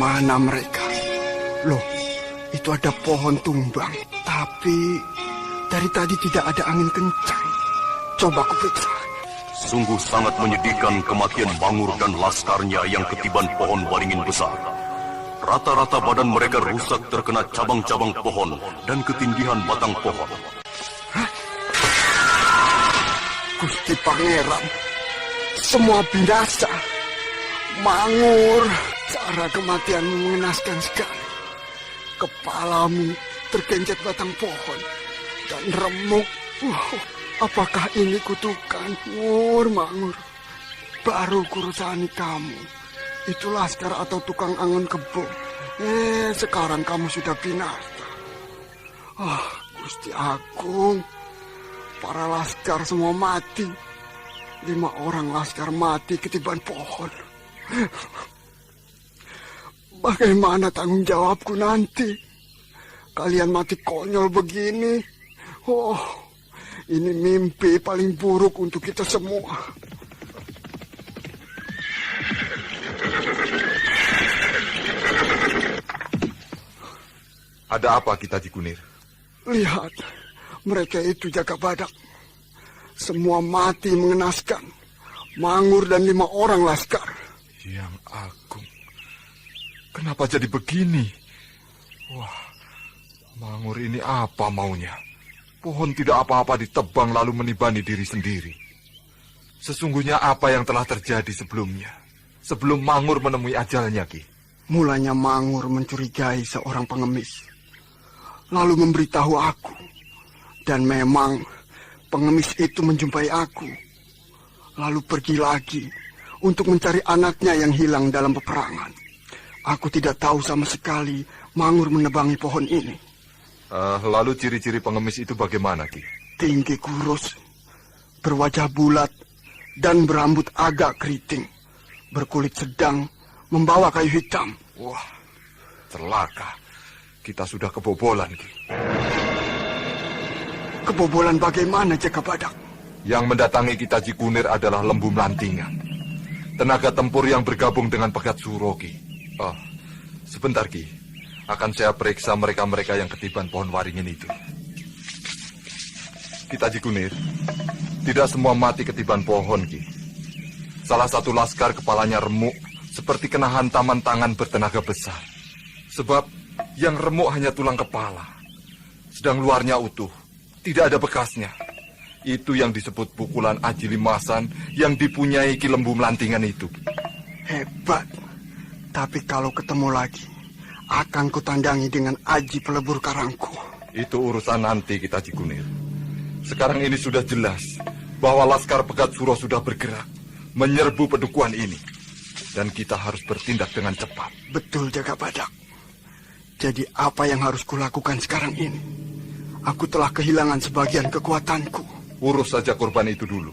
Mana mereka? Loh, itu ada pohon tumbang. Tapi dari tadi tidak ada angin kencang. Coba aku periksa. Sungguh sangat menyedihkan kematian Mangur dan laskarnya yang ketiban pohon waringin besar. Rata-rata badan mereka rusak terkena cabang-cabang pohon dan ketindihan batang pohon. Gusti Pangeran, semua binasa. Mangur, cara kematianmu mengenaskan sekali. Kepalamu tergencet batang pohon dan remuk. Apakah ini kutukan? Mangur, baru kurusani kamu. Itu laskar atau tukang angon kebo. Sekarang kamu sudah binasa. Gusti Agung, para laskar semua mati. 5 orang laskar mati ketiban pohon. Bagaimana tanggung jawabku nanti? Kalian mati konyol begini. Ini mimpi paling buruk untuk kita semua. Ada apa kita Cikunir? Lihat, mereka itu jaga badak. Semua mati mengenaskan. Mangur dan 5 orang laskar. Yang Agung, kenapa jadi begini? Wah, Mangur ini apa maunya? Pohon tidak apa-apa ditebang lalu menibani diri sendiri. Sesungguhnya apa yang telah terjadi sebelumnya? Sebelum Mangur menemui ajalnya, Ki? Mulanya Mangur mencurigai seorang pengemis. Lalu memberitahu aku. Dan memang pengemis itu menjumpai aku. Lalu pergi lagi untuk mencari anaknya yang hilang dalam peperangan. Aku tidak tahu sama sekali Mangur menebangi pohon ini. Lalu ciri-ciri pengemis itu bagaimana, Ki? Tinggi kurus, berwajah bulat, dan berambut agak keriting. Berkulit sedang, membawa kayu hitam. Wah, celaka. Kita sudah kebobolan, Ki. Kebobolan bagaimana, Jaka Badak? Yang mendatangi kita Cikunir adalah Lembu Melantingan. Tenaga tempur yang bergabung dengan Pegat Suruh, Ki. Sebentar, Ki. Akan saya periksa mereka-mereka yang ketiban pohon waringin itu. Kita Cikunir, tidak semua mati ketiban pohon, Ki. Salah satu laskar kepalanya remuk, seperti kena hantaman tangan bertenaga besar. Sebab Yang remuk hanya tulang kepala, sedang luarnya utuh, tidak ada bekasnya. Itu yang disebut pukulan Aji Limasan yang dipunyai Ki Lembu Melantingan itu. Hebat. Tapi kalau ketemu lagi, akan kutandangi dengan Aji Pelebur Karangku. Itu urusan nanti kita Cikunir. Sekarang ini sudah jelas bahwa Laskar Pegat Suro sudah bergerak menyerbu pedukuhan ini. Dan kita harus bertindak dengan cepat. Betul, Jaga Badak. Jadi apa yang harus kulakukan sekarang ini? Aku telah kehilangan sebagian kekuatanku. Urus saja korban itu dulu.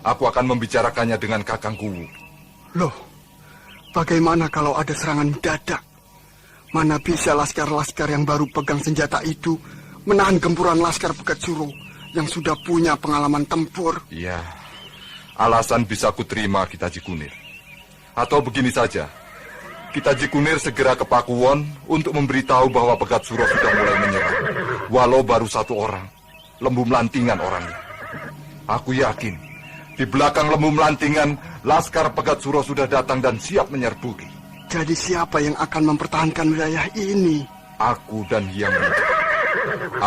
Aku akan membicarakannya dengan Kakang Kuwu. Loh, bagaimana kalau ada serangan mendadak? Mana bisa laskar-laskar yang baru pegang senjata itu menahan gempuran Laskar Pegat Suro yang sudah punya pengalaman tempur? Iya, alasan bisa aku terima kita Cikunir. Atau begini saja, kita Cikunir segera ke Pakuwon untuk memberitahu bahwa Pegat Suro sudah mulai menyerang. Walau baru satu orang, Lembu Melantingan orangnya. Aku yakin, di belakang Lembu Melantingan, Laskar Pegat Suro sudah datang dan siap menyerbu. Jadi siapa yang akan mempertahankan wilayah ini? Aku dan Hyang Wida.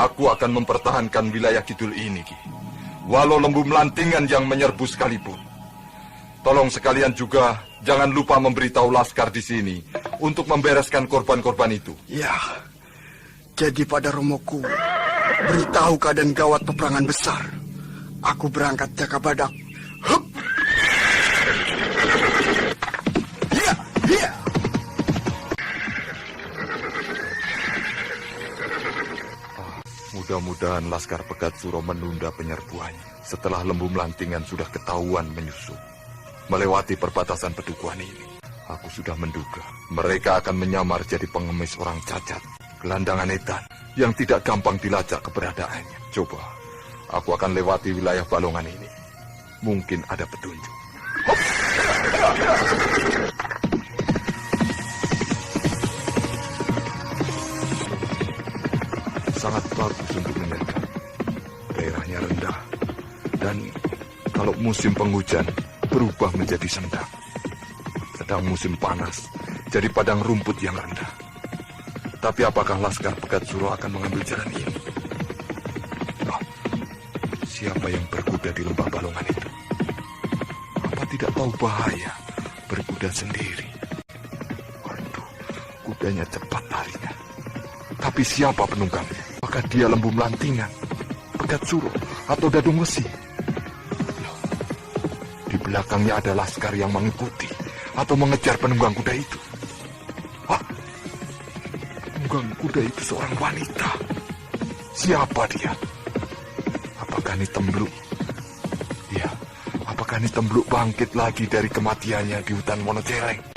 Aku akan mempertahankan wilayah kidul ini, Ki. Walau Lembu Melantingan yang menyerbu sekalipun. Tolong sekalian juga jangan lupa memberitahu Laskar di sini untuk membereskan korban-korban itu. Ya, jadi pada Romoku, beritahu keadaan gawat peperangan besar. Aku berangkat Jaga Badak. Hup! Hiya! Hiya! Mudah-mudahan Laskar Pegat Suro menunda penyerbuannya setelah Lembu Melantingan sudah ketahuan menyusup melewati perbatasan pedukuhan ini. Aku sudah menduga mereka akan menyamar jadi pengemis orang cacat, gelandangan edan yang tidak gampang dilacak keberadaannya. Coba, aku akan lewati wilayah Balongan ini. Mungkin ada petunjuk. Sangat bagus untuk menyergap. Daerahnya rendah dan kalau musim penghujan berubah menjadi sendang. Sedang musim panas, jadi padang rumput yang rendah. Tapi apakah Laskar Pegat Suro akan mengambil jalan ini? Oh, siapa yang berkuda di lembah Balongan itu? Apa tidak tahu bahaya berkuda sendiri? Waduh, kudanya cepat larinya. Tapi siapa penunggangnya? Apakah dia Lembu Melantingan, Pegat Suro, atau Dadung Wesi? Di belakangnya ada laskar yang mengikuti atau mengejar penunggang kuda itu. Wah, penunggang kuda itu seorang wanita. Siapa dia? Apakah ini Tembluk? Ya, apakah ini Tembluk bangkit lagi dari kematiannya di hutan Wonocereng?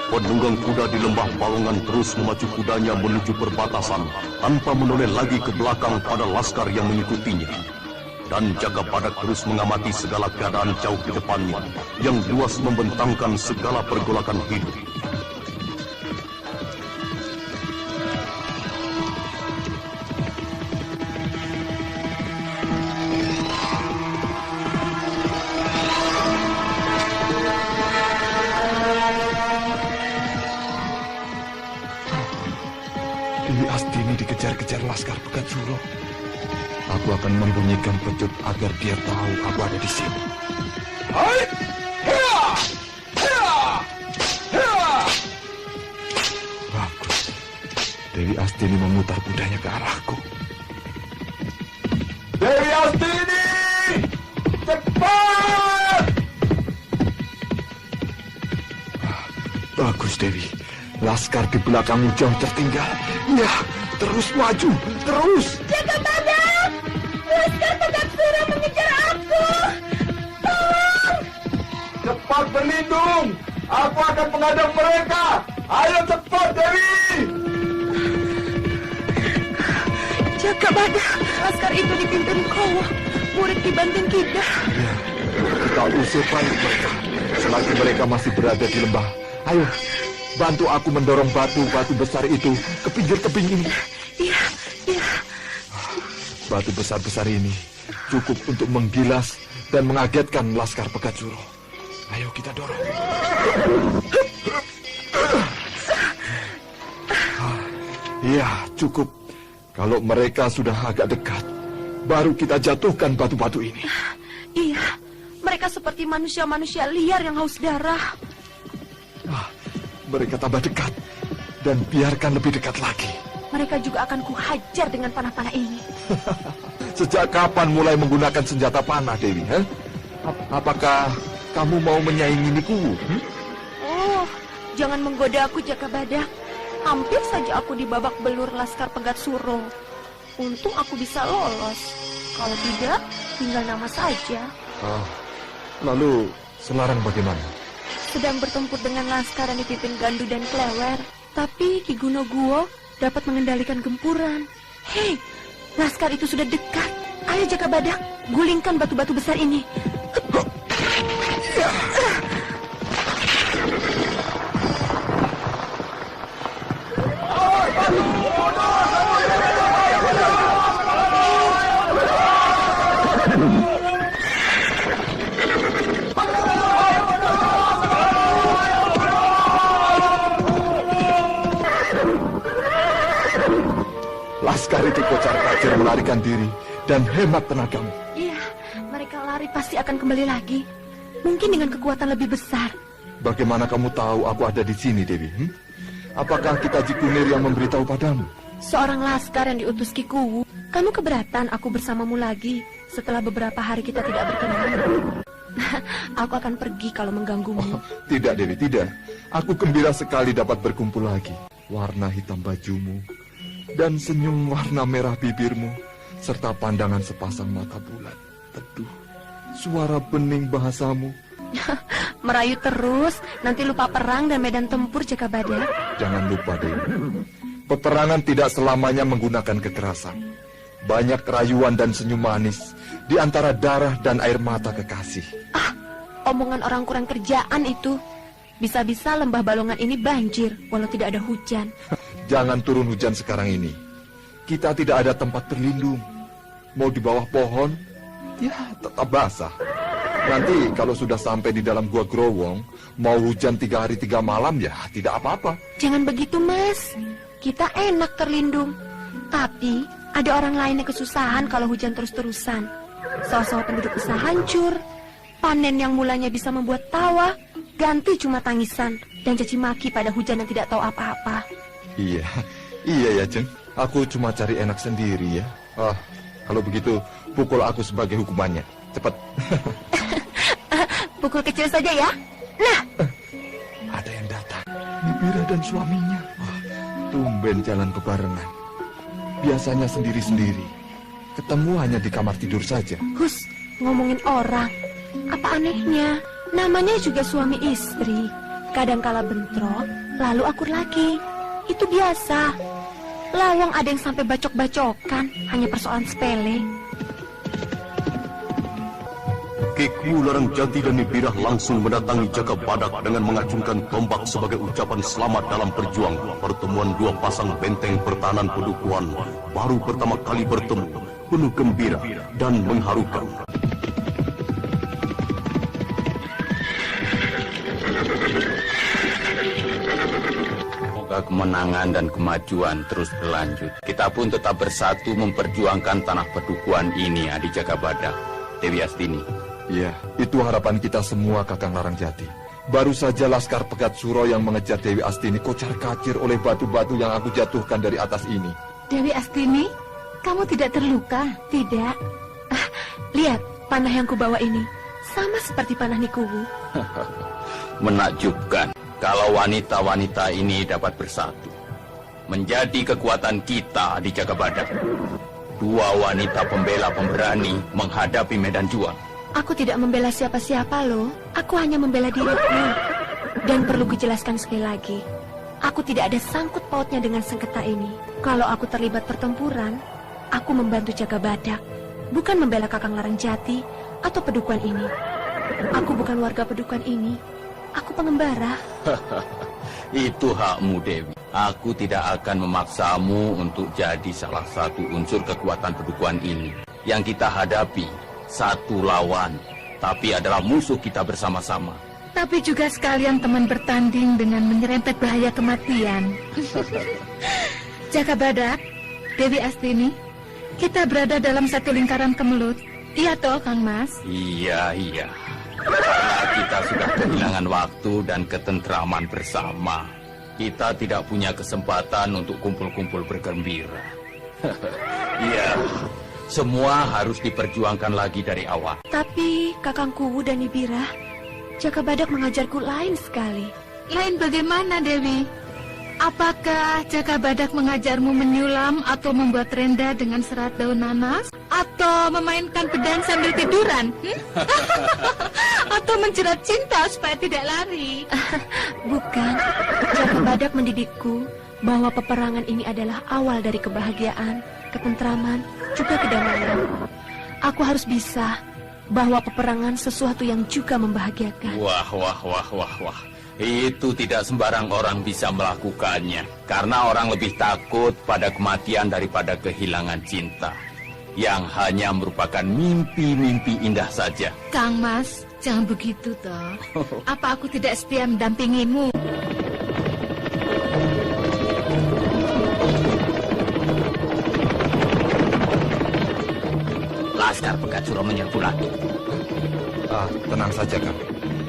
Penunggang kuda di lembah Balongan terus memacu kudanya menuju perbatasan tanpa menoleh lagi ke belakang pada laskar yang mengikutinya. Dan Jaga Badak terus mengamati segala keadaan jauh di depannya yang luas membentangkan segala pergolakan hidup. Dikejar-kejar Laskar Pegat Suro. Aku akan membunyikan pecut agar dia tahu aku ada di sini. Hai! Hea! Hea! Hea! Bagus. Dewi Astini memutar kudanya ke arahku. Dewi Astini! Cepat! Bagus, Dewi. Laskar di belakangmu jauh tertinggal. Ya, terus maju, terus. Jaga Badak! Laskar Pegat Suro mengejar aku! Tolong! Cepat berlindung! Aku akan menghadang mereka! Ayo cepat, Dewi! Jaga Badak! Laskar itu dipimpin Kowo, murid Ki Banting Kidal. Ya, kita usir balik mereka selagi mereka masih berada di lembah. Ayo, bantu aku mendorong batu-batu besar itu ke pinggir tebing ini. Iya, iya. Batu besar-besar ini cukup untuk menggilas dan mengagetkan Laskar Pegat Suro. Ayo kita dorong. Iya, cukup. Kalau mereka sudah agak dekat, baru kita jatuhkan batu-batu ini. Iya, mereka seperti manusia-manusia liar yang haus darah. Mereka tambah dekat, dan biarkan lebih dekat lagi. Mereka juga akan kuhajar dengan panah-panah ini. Sejak kapan mulai menggunakan senjata panah, Dewi? Apakah kamu mau menyaingi Nikuwu? Oh, jangan menggoda aku, Jaka Badak. Hampir saja aku dibabak belur Laskar Pegat Suro. Untung aku bisa lolos. Kalau tidak, tinggal nama saja. Lalu Selarang bagaimana? Sedang bertempur dengan laskar yang dipimpin Gandu dan Klewer. Tapi Ki Gunoguwo dapat mengendalikan gempuran. Hei, laskar itu sudah dekat. Ayo Jaka Badak, gulingkan batu-batu besar ini. Laskar itu kocar-kacir melarikan diri dan hemat tenagamu. Iya, mereka lari pasti akan kembali lagi. Mungkin dengan kekuatan lebih besar. Bagaimana kamu tahu aku ada di sini, Dewi? Apakah kita Jikunir yang memberitahu padamu? Seorang laskar yang diutus Ki Kuwu. Kamu keberatan aku bersamamu lagi setelah beberapa hari kita tidak bertemu? Aku akan pergi kalau mengganggumu. Tidak, Dewi, tidak. Aku gembira sekali dapat berkumpul lagi. Warna hitam bajumu dan senyum warna merah bibirmu, serta pandangan sepasang mata bulat teduh, suara bening bahasamu. Merayu terus, nanti lupa perang dan medan tempur, Jaka Badak. Jangan lupa, Dewi. Peperangan tidak selamanya menggunakan kekerasan. Banyak rayuan dan senyum manis di antara darah dan air mata kekasih. Omongan orang kurang kerjaan itu. Bisa-bisa lembah Balongan ini banjir walau tidak ada hujan. Jangan turun hujan sekarang ini. Kita tidak ada tempat berlindung. Mau di bawah pohon, ya tetap basah. Nanti kalau sudah sampai di dalam Gua Growong, mau hujan 3 hari 3 malam, ya tidak apa-apa. Jangan begitu, Mas. Kita enak terlindung. Tapi ada orang lain yang kesusahan kalau hujan terus-terusan. Sawah-sawah penduduk bisa hancur. Panen yang mulanya bisa membuat tawa ganti cuma tangisan dan caci maki pada hujan yang tidak tahu apa-apa. Iya ya, Jeng. Aku cuma cari enak sendiri ya. Kalau begitu pukul aku sebagai hukumannya. Cepat. Pukul kecil saja ya. Nah. Ada yang datang. Nibira dan suaminya. Tumben jalan bebarengan. Biasanya sendiri-sendiri. Ketemu hanya di kamar tidur saja. Hus, ngomongin orang. Apa anehnya? Namanya juga suami istri. Kadangkala bentrok, lalu akur lagi. Itu biasa. Lawang ada yang sampai bacok-bacokan, hanya persoalan sepele. Ki Kuwu Larangjati dan Nibirah langsung mendatangi Jaka Badak dengan mengacungkan tombak sebagai ucapan selamat dalam perjuangan. Pertemuan dua pasang benteng pertahanan Padukuhan baru pertama kali bertemu, penuh gembira dan mengharukan. Semoga kemenangan dan kemajuan terus berlanjut. Kita pun tetap bersatu memperjuangkan tanah Padukuhan ini, Adi Jaka Badak, Dewi Astini. Ya, itu harapan kita semua, Kakang Larangjati. Baru saja Laskar Pegat Suro yang mengejar Dewi Astini kocar-kacir oleh batu-batu yang aku jatuhkan dari atas ini. Dewi Astini, kamu tidak terluka? Tidak. Lihat, panah yang kubawa ini sama seperti panah Nikuwu. Menakjubkan kalau wanita-wanita ini dapat bersatu. Menjadi kekuatan kita di Jaka Badak. Dua wanita pembela pemberani menghadapi medan juang. Aku tidak membela siapa-siapa loh. Aku hanya membela diriku. Dan perlu kujelaskan sekali lagi. Aku tidak ada sangkut pautnya dengan sengketa ini. Kalau aku terlibat pertempuran, aku membantu Jaka Badak. Bukan membela Kakang Larangjati atau Padukuhan ini. Aku bukan warga Padukuhan ini. Aku pengembara. Itu hakmu, Dewi. Aku tidak akan memaksamu untuk jadi salah satu unsur kekuatan Padukuhan ini. Yang kita hadapi satu lawan, tapi adalah musuh kita bersama-sama. Tapi juga sekalian teman bertanding dengan menyerempet bahaya kematian. Jaka Badak, Dewi Astini, kita berada dalam satu lingkaran kemelut. Iya toh, Kang Mas? Iya. Karena kita sudah kehilangan waktu dan ketentraman bersama. Kita tidak punya kesempatan untuk kumpul-kumpul bergembira. Iya, semua harus diperjuangkan lagi dari awal. Tapi Kakang Kuwu dan Ibira, Jaka Badak mengajarku lain sekali. Lain bagaimana, Dewi? Apakah Jaka Badak mengajarmu menyulam atau membuat renda dengan serat daun nanas? Atau memainkan pedang sambil tiduran? Atau menjerat cinta supaya tidak lari? Bukan, Jaka Badak mendidikku bahwa peperangan ini adalah awal dari kebahagiaan, ketentraman, juga kedamaian. Aku harus bisa bahwa peperangan sesuatu yang juga membahagiakan. Wah. Itu tidak sembarang orang bisa melakukannya. Karena orang lebih takut pada kematian daripada kehilangan cinta, yang hanya merupakan mimpi-mimpi indah saja. Kang Mas, jangan begitu toh. Apa aku tidak setia mendampingimu? Laskar Pegatsuro menyerbu lagi. Tenang saja, Kang.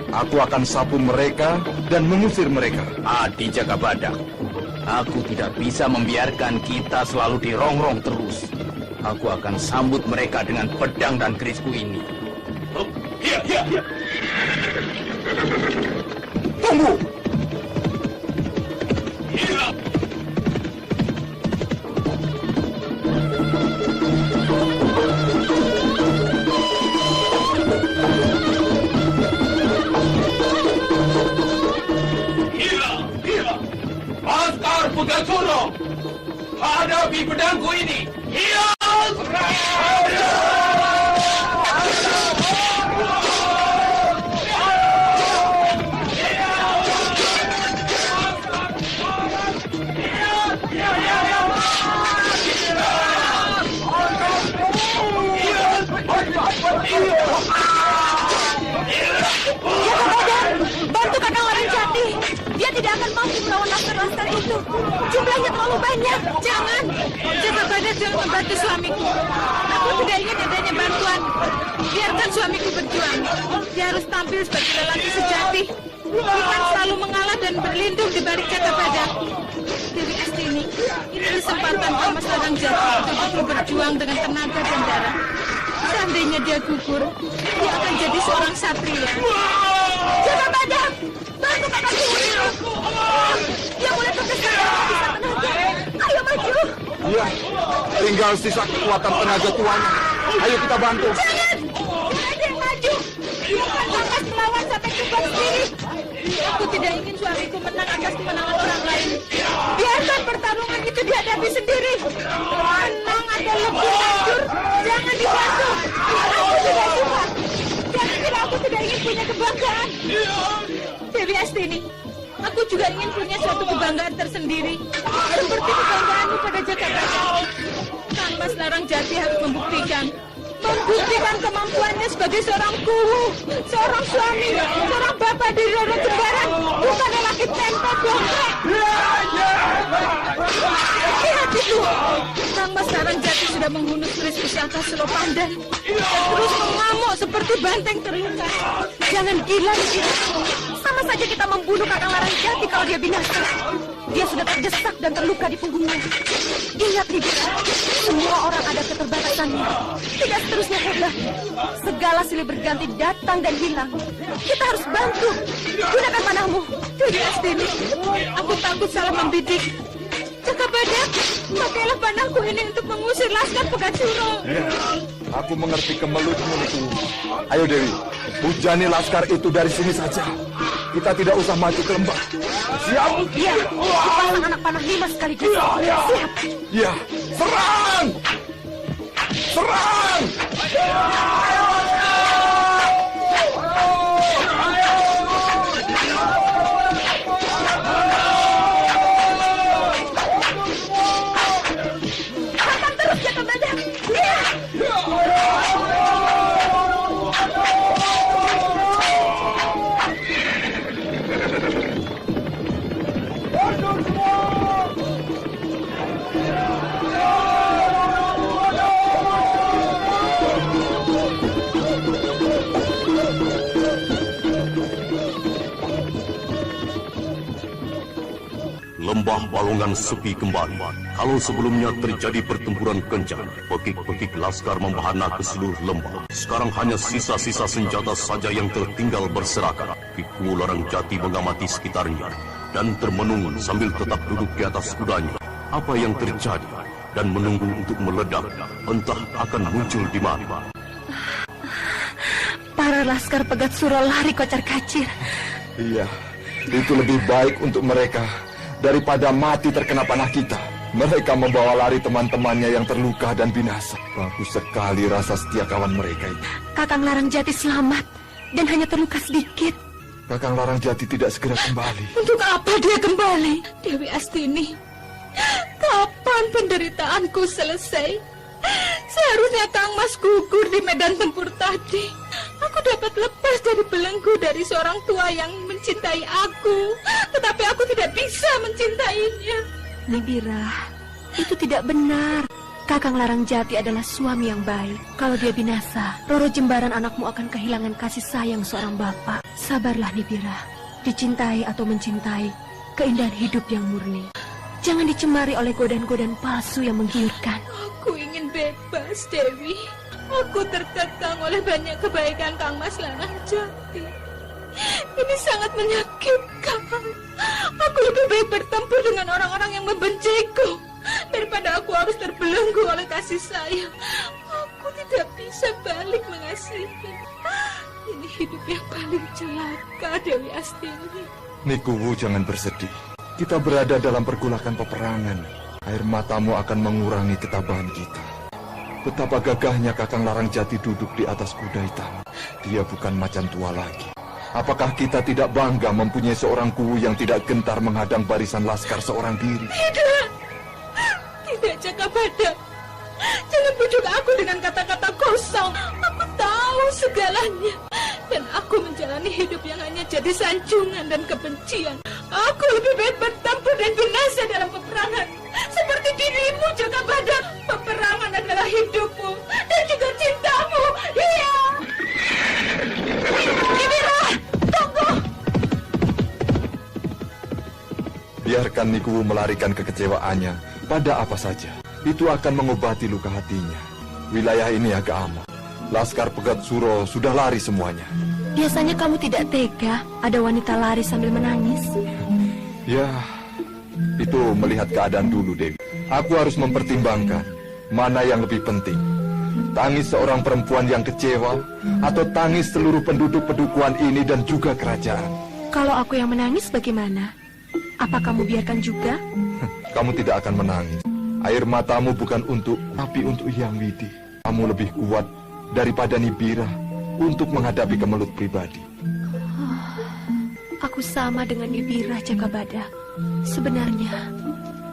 Aku akan sapu mereka dan mengusir mereka. Adi Jaka Badak, aku tidak bisa membiarkan kita selalu dirongrong terus. Aku akan sambut mereka dengan pedang dan kerisku ini. Iya. Tunggu! Laskar Pegatsuro, hadapi pedangku ini. Iya! Bantu Kakang Larajati. Dia tidak akan mampu melawan laskar-laskar itu. Jumlahnya terlalu banyak. Jangan. Jaka Badak, jangan membantu suamiku. Aku tidak ingin adanya bantuan. Biarkan suamiku berjuang. Dia harus tampil sebagai lelaki sejati, bukan selalu mengalah dan berlindung di balik Jaka Badak. Dewi Astini, ini kesempatan Mas Larajati untuk berjuang dengan tenaga dan darah. Seandainya dia gugur, dia akan jadi seorang satria. Jaka Badak, bantu Kakang Kuwu. Dia mulai terkesan bisa tenaga. Ayo maju. Iya, tinggal sisa kekuatan tenaga tuanya. Ayo kita bantu. Jangan. Ada yang maju. Biarkan Kakang melawan sampai tumbang sendiri. Aku tidak ingin suamiku menang atas kemenangan orang lain. Biarkan pertarungan itu dihadapi sendiri. Menang ada lebih hancur. Jangan dibantu. Aku tidak suka. Jangan kira aku tidak ingin punya kebanggaan. Dewi Astini, aku juga ingin punya suatu kebanggaan tersendiri, seperti kebanggaanmu pada Jaka Badak. Kang Mas Larajati harus membuktikan kemampuannya sebagai seorang kuwu, seorang suami, seorang bapak dari Roro Jembaran, bukan lelaki tempe dongkrek. Lihat itu, Kang Mas Larajati sudah menghunus keris pusaka Selopandan dan terus mengamuk seperti banteng terluka. Jangan gila, Ibira. Sama saja kita membunuh Kakang Larajati kalau dia binasa. Dia sudah terdesak dan terluka di punggungnya. Ingat, Ibira, semua orang ada keterbatasannya. Tidak seterusnya hebat. Segala silih berganti datang dan hilang. Kita harus bantu. Gunakan panahmu. Dewi Astini, aku takut salah membidik. Jaka Badak, pakailah panahku ini untuk mengusir Laskar Pegatsuro. Aku mengerti kemelutmu itu. Ayo Dewi, hujani laskar itu dari sini saja. Kita tidak usah maju ke lembah. Siap? Iya, dipasang anak panah 5 sekaligus. Siap. Iya, serang! Serang! Hantam terus Jaka Badak. Iya. lembah Balongan sepi kembali. Kalau sebelumnya terjadi pertempuran kencang, pekik-pekik laskar membahana ke seluruh lembah. Sekarang hanya sisa-sisa senjata saja yang tertinggal berserakan. Kiku Larangjati mengamati sekitarnya dan termenung sambil tetap duduk di atas kudanya. Apa yang terjadi dan menunggu untuk meledak, entah akan muncul di mana. Para laskar Pegat Suro lari kocar-kacir. Iya, itu lebih baik untuk mereka daripada mati terkena panah kita. Mereka membawa lari teman-temannya yang terluka dan binasa. Bagus sekali rasa setia kawan mereka itu. Kakang Larangjati selamat dan hanya terluka sedikit. Kakang Larangjati tidak segera kembali. Untuk apa dia kembali? Dewi Astini, kapan penderitaanku selesai? Seharusnya Kang Mas gugur di medan tempur tadi. Aku dapat lepas dari belenggu dari seorang tua yang mencintai aku, tetapi aku tidak bisa mencintainya. Nibira, itu tidak benar. Kakang Larangjati adalah suami yang baik. Kalau dia binasa, Roro Jembaran anakmu akan kehilangan kasih sayang seorang bapak. Sabarlah Nibira. Dicintai atau mencintai, keindahan hidup yang murni. Jangan dicemari oleh godaan-godaan palsu yang menggiurkan. Aku ingin bebas, Dewi. Aku terkekang oleh banyak kebaikan Kang Mas Larangjati. Ini sangat menyakitkan. Aku lebih baik bertempur dengan orang-orang yang membenciku daripada aku harus terbelenggu oleh kasih sayang. Aku tidak bisa balik mengasihi. Ini hidup yang paling celaka, Dewi Astini. Nikuwu, jangan bersedih. Kita berada dalam pergulakan peperangan. Air matamu akan mengurangi ketabahan kita. Betapa gagahnya Kakang Larangjati duduk di atas kuda hitam. Dia bukan macan tua lagi. Apakah kita tidak bangga mempunyai seorang kuwu yang tidak gentar menghadang barisan laskar seorang diri? Tidak. Tidak, Jakabadak. Jangan bujuk aku dengan kata-kata kosong. Aku tahu segalanya. Dan aku menjalani hidup yang hanya jadi sanjungan dan kebencian. Aku lebih baik bertempur dan binasa dalam peperangan. Seperti dirimu, Jakabadak. Peperangan adalah hidupmu dan juga cintamu. Iya. Nibira, tunggu. Biarkan Nikuwu melarikan kekecewaannya pada apa saja. Itu akan mengobati luka hatinya. Wilayah ini agak aman. Laskar Pegat Suro sudah lari semuanya. Biasanya kamu tidak tega ada wanita lari sambil menangis. Ya, itu melihat keadaan dulu, Dewi. Aku harus mempertimbangkan mana yang lebih penting. Tangis seorang perempuan yang kecewa atau tangis seluruh penduduk pedukuhan ini dan juga kerajaan. Kalau aku yang menangis bagaimana? Apa kamu biarkan juga? Kamu tidak akan menangis. Air matamu bukan untuk, tapi untuk Hyang Widi. Kamu lebih kuat daripada Nibira untuk menghadapi kemelut pribadi. Aku sama dengan Nibira, Jakabadak. Sebenarnya,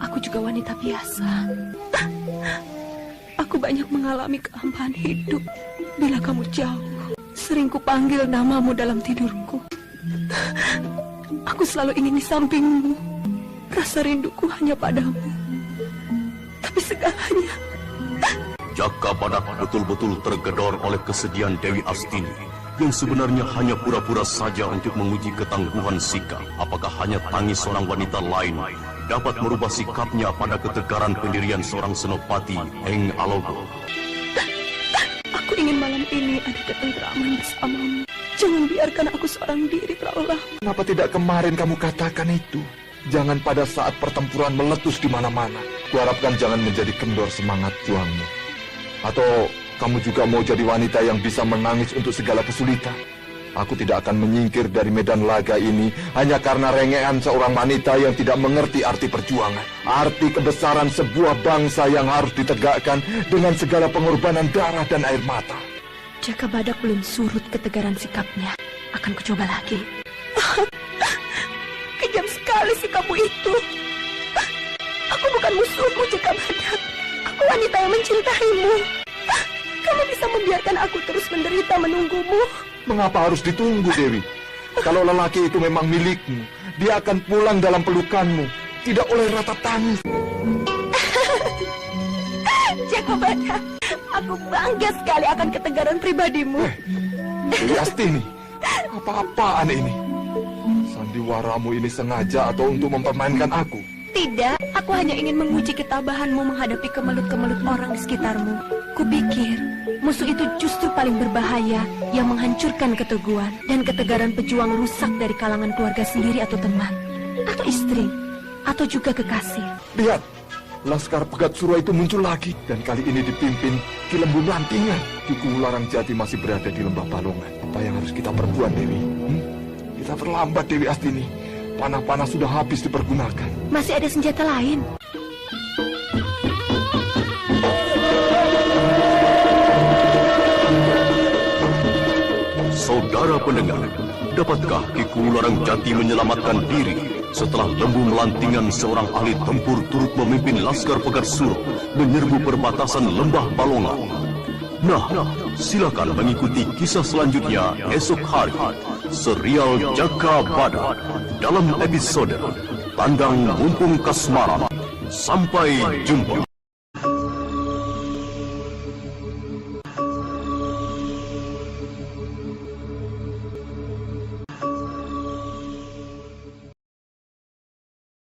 aku juga wanita biasa. Aku banyak mengalami kehampaan hidup. Bila kamu jauh, sering kupanggil namamu dalam tidurku. Aku selalu ingin di sampingmu. Rasa rinduku hanya padamu. Tapi segalanya... Jakabadak betul-betul tergedor oleh kesedihan Dewi Astini yang sebenarnya hanya pura-pura saja untuk menguji ketangguhan sikap. Apakah hanya tangis seorang wanita lain dapat merubah sikapnya pada ketegaran pendirian seorang senopati Eng Alogo? Aku ingin malam ini ada ketentraman bersamamu. Jangan biarkan aku seorang diri terlalu lama. Kenapa tidak kemarin kamu katakan itu? Jangan pada saat pertempuran meletus di mana-mana. Kuharapkan jangan menjadi kendor semangat juangmu. Atau kamu juga mau jadi wanita yang bisa menangis untuk segala kesulitan? Aku tidak akan menyingkir dari medan laga ini hanya karena rengean seorang wanita yang tidak mengerti arti perjuangan. Arti kebesaran sebuah bangsa yang harus ditegakkan dengan segala pengorbanan darah dan air mata. Jakabadak belum surut ketegaran sikapnya. Akan kucoba lagi. Kejam sekali sikapmu itu. Aku bukan musuhmu, Jakabadak. Aku wanita yang mencintaimu. Kamu bisa membiarkan aku terus menderita menunggumu. Mengapa harus ditunggu, Dewi? Kalau lelaki itu memang milikmu, dia akan pulang dalam pelukanmu, tidak oleh ratap tangis. Jakabadak, aku bangga sekali akan ketegaran pribadimu. Dewi Astini, apa-apaan ini? Sandiwaramu ini sengaja atau untuk mempermainkan aku? Tidak, aku hanya ingin menguji ketabahanmu menghadapi kemelut-kemelut orang di sekitarmu. Kupikir, musuh itu justru paling berbahaya yang menghancurkan keteguhan dan ketegaran pejuang rusak dari kalangan keluarga sendiri atau teman, atau istri, atau juga kekasih. Lihat, Laskar Pegat Suro itu muncul lagi, dan kali ini dipimpin Ki Lembu Melantingan. Kiku Larang Jati masih berada di Lembah Balongan. Apa yang harus kita perbuat, Dewi? Kita terlambat, Dewi Astini. Panah-panah sudah habis dipergunakan. Masih ada senjata lain. Saudara pendengar, dapatkah Kiku Larang Jati menyelamatkan diri setelah Lembu Melantingan, seorang ahli tempur, turut memimpin Laskar Pegat Suro menyerbu perbatasan Lembah Balongan? Nah, silakan mengikuti kisah selanjutnya esok hari. Serial Jaka Badak dalam episode Tandang Mumpung Kasmaran. Sampai jumpa.